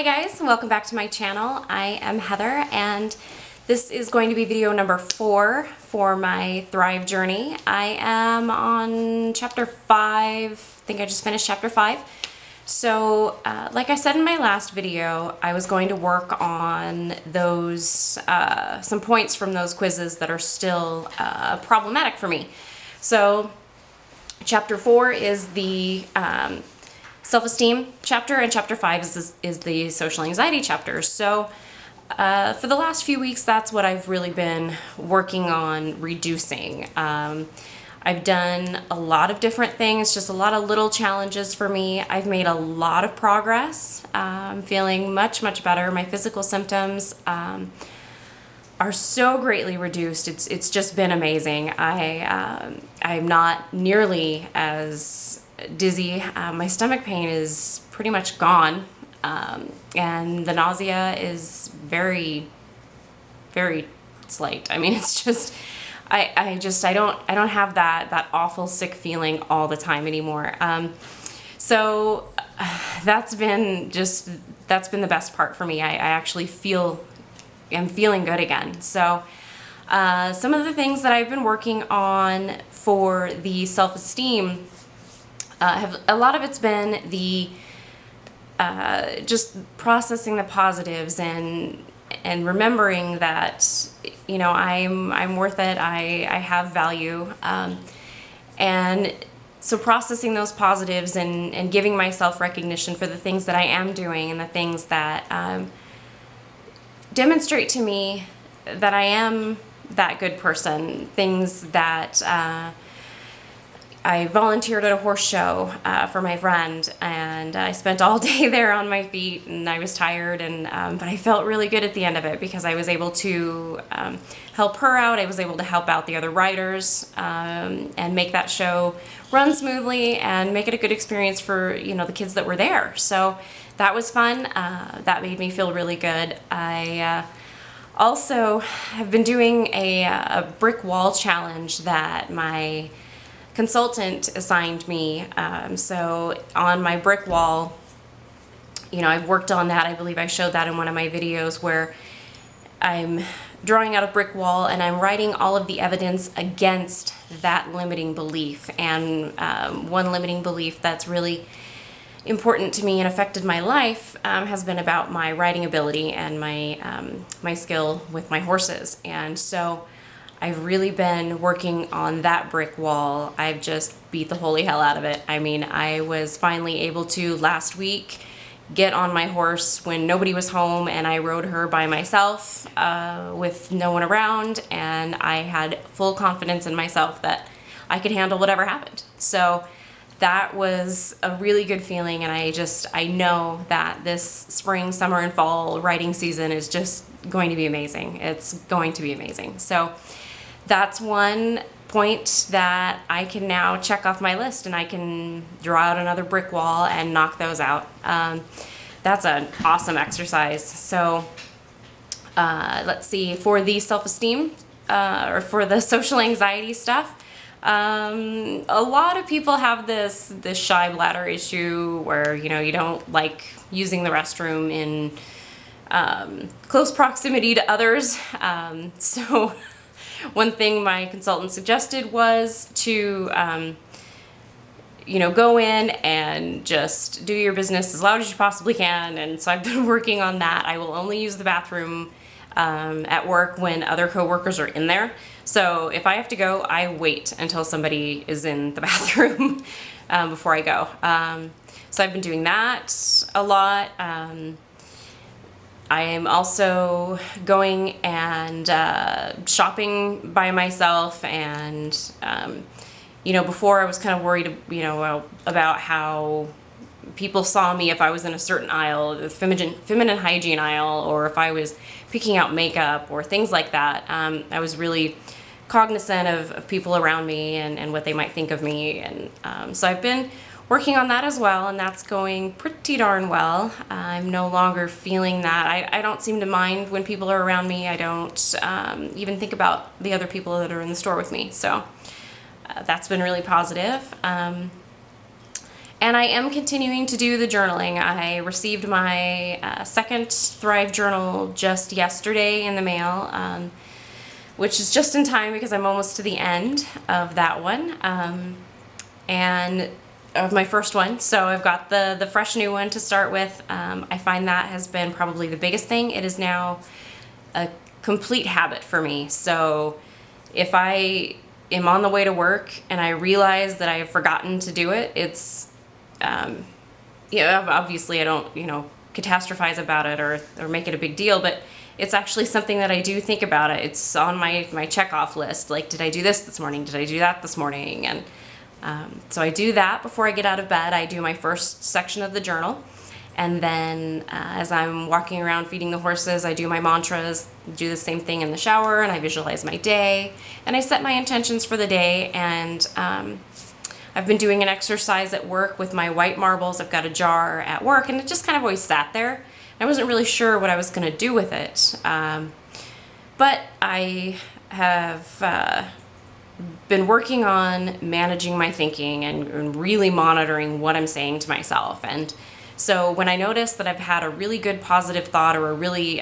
Hi guys, welcome back to my channel. I am Heather and this is going to be video number 4 for my Thrive journey. I am on chapter 5, I think I just finished chapter 5. So like I said in my last video, I was going to work on those, some points from those quizzes that are still problematic for me. So chapter 4 is the self-esteem chapter, and chapter 5 is the social anxiety chapter. So for the last few weeks, that's what I've really been working on reducing. I've done a lot of different things, just a lot of little challenges for me. I've made a lot of progress. I'm feeling much better. My physical symptoms are so greatly reduced. It's just been amazing. I'm not nearly as dizzy. My stomach pain is pretty much gone, and the nausea is very slight. I mean, it's just I don't have that awful sick feeling all the time anymore. So that's been the best part for me. I actually am feeling good again. So some of the things that I've been working on for the self-esteem, a lot of it's been the just processing the positives and remembering that, you know, I'm worth it. I have value, and so processing those positives and giving myself recognition for the things that I am doing and the things that demonstrate to me that I am that good person. Things that I volunteered at a horse show for my friend, and I spent all day there on my feet, and I was tired, and but I felt really good at the end of it because I was able to help her out. I was able to help out the other riders and make that show run smoothly and make it a good experience for, you know, the kids that were there. So that was fun. That made me feel really good. I also have been doing a brick wall challenge that my consultant assigned me. So on my brick wall, you know, I've worked on that. I believe I showed that in one of my videos where I'm drawing out a brick wall and I'm writing all of the evidence against that limiting belief. And one limiting belief that's really important to me and affected my life has been about my riding ability and my skill with my horses. And so I've really been working on that brick wall. I've just beat the holy hell out of it. I mean, I was finally able to last week get on my horse when nobody was home, and I rode her by myself with no one around, and I had full confidence in myself that I could handle whatever happened. So that was a really good feeling, and I know that this spring, summer, and fall riding season is just going to be amazing. It's going to be amazing. So that's one point that I can now check off my list, and I can draw out another brick wall and knock those out. That's an awesome exercise. So let's see, for the self-esteem or for the social anxiety stuff, a lot of people have this shy bladder issue where, you know, you don't like using the restroom in close proximity to others. So one thing my consultant suggested was to, you know, go in and just do your business as loud as you possibly can. And so I've been working on that. I will only use the bathroom at work when other coworkers are in there. So if I have to go, I wait until somebody is in the bathroom before I go. So I've been doing that a lot. I am also going and shopping by myself, and you know, before I was kind of worried, you know, about how people saw me if I was in a certain aisle, the feminine hygiene aisle, or if I was picking out makeup or things like that. I was really cognizant of people around me and what they might think of me, and so I've been working on that as well, and that's going pretty darn well. I'm no longer feeling that. I don't seem to mind when people are around me. I don't even think about the other people that are in the store with me. So that's been really positive. And I am continuing to do the journaling. I received my second Thrive journal just yesterday in the mail, which is just in time because I'm almost to the end of that one, and of my first one. So I've got the fresh new one to start with. I find that has been probably the biggest thing. It is now a complete habit for me. So if I am on the way to work and I realize that I have forgotten to do it, it's obviously I don't, catastrophize about it or make it a big deal, but it's actually something that I do think about it. It's on my check-off list. Like, did I do this morning? Did I do that this morning? And so I do that before I get out of bed. I do my first section of the journal. And then as I'm walking around feeding the horses, I do my mantras, do the same thing in the shower, and I visualize my day. And I set my intentions for the day. And I've been doing an exercise at work with my white marbles. I've got a jar at work, and it just kind of always sat there. I wasn't really sure what I was going to do with it. But I have been working on managing my thinking and really monitoring what I'm saying to myself. And so when I notice that I've had a really good positive thought or a really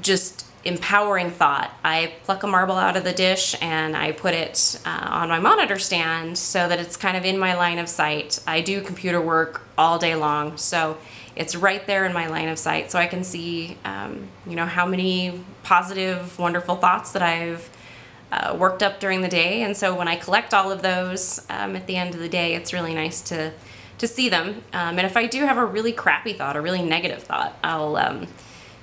just empowering thought, I pluck a marble out of the dish and I put it on my monitor stand so that it's kind of in my line of sight. I do computer work all day long, so it's right there in my line of sight, so I can see how many positive, wonderful thoughts that I've worked up during the day. And so when I collect all of those at the end of the day, it's really nice to see them. And if I do have a really crappy thought, a really negative thought, I'll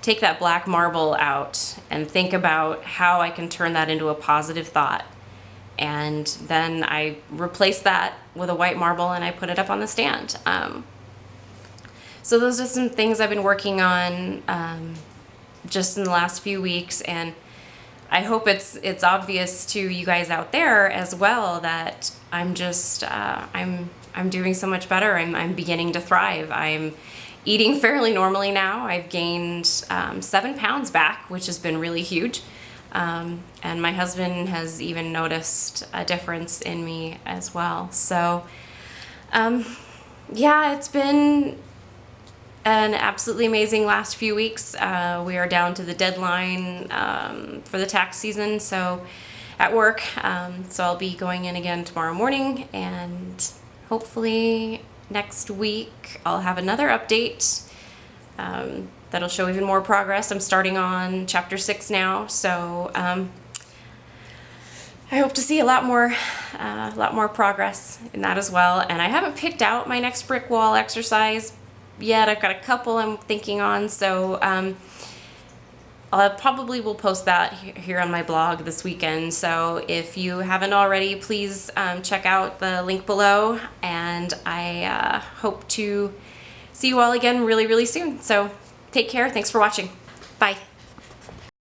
take that black marble out and think about how I can turn that into a positive thought. And then I replace that with a white marble and I put it up on the stand. So those are some things I've been working on just in the last few weeks, and I hope it's obvious to you guys out there as well that I'm just I'm doing so much better. I'm beginning to thrive. I'm eating fairly normally now. I've gained 7 pounds back, which has been really huge. And my husband has even noticed a difference in me as well. So it's been an absolutely amazing last few weeks. We are down to the deadline for the tax season, so at work. So I'll be going in again tomorrow morning, and hopefully next week I'll have another update that'll show even more progress. I'm starting on chapter 6 now, so I hope to see a lot more progress in that as well. And I haven't picked out my next brick wall exercise yet. I've got a couple I'm thinking on, so I probably will post that here on my blog this weekend. So if you haven't already, please check out the link below, and I hope to see you all again really, really soon. So take care. Thanks for watching. Bye.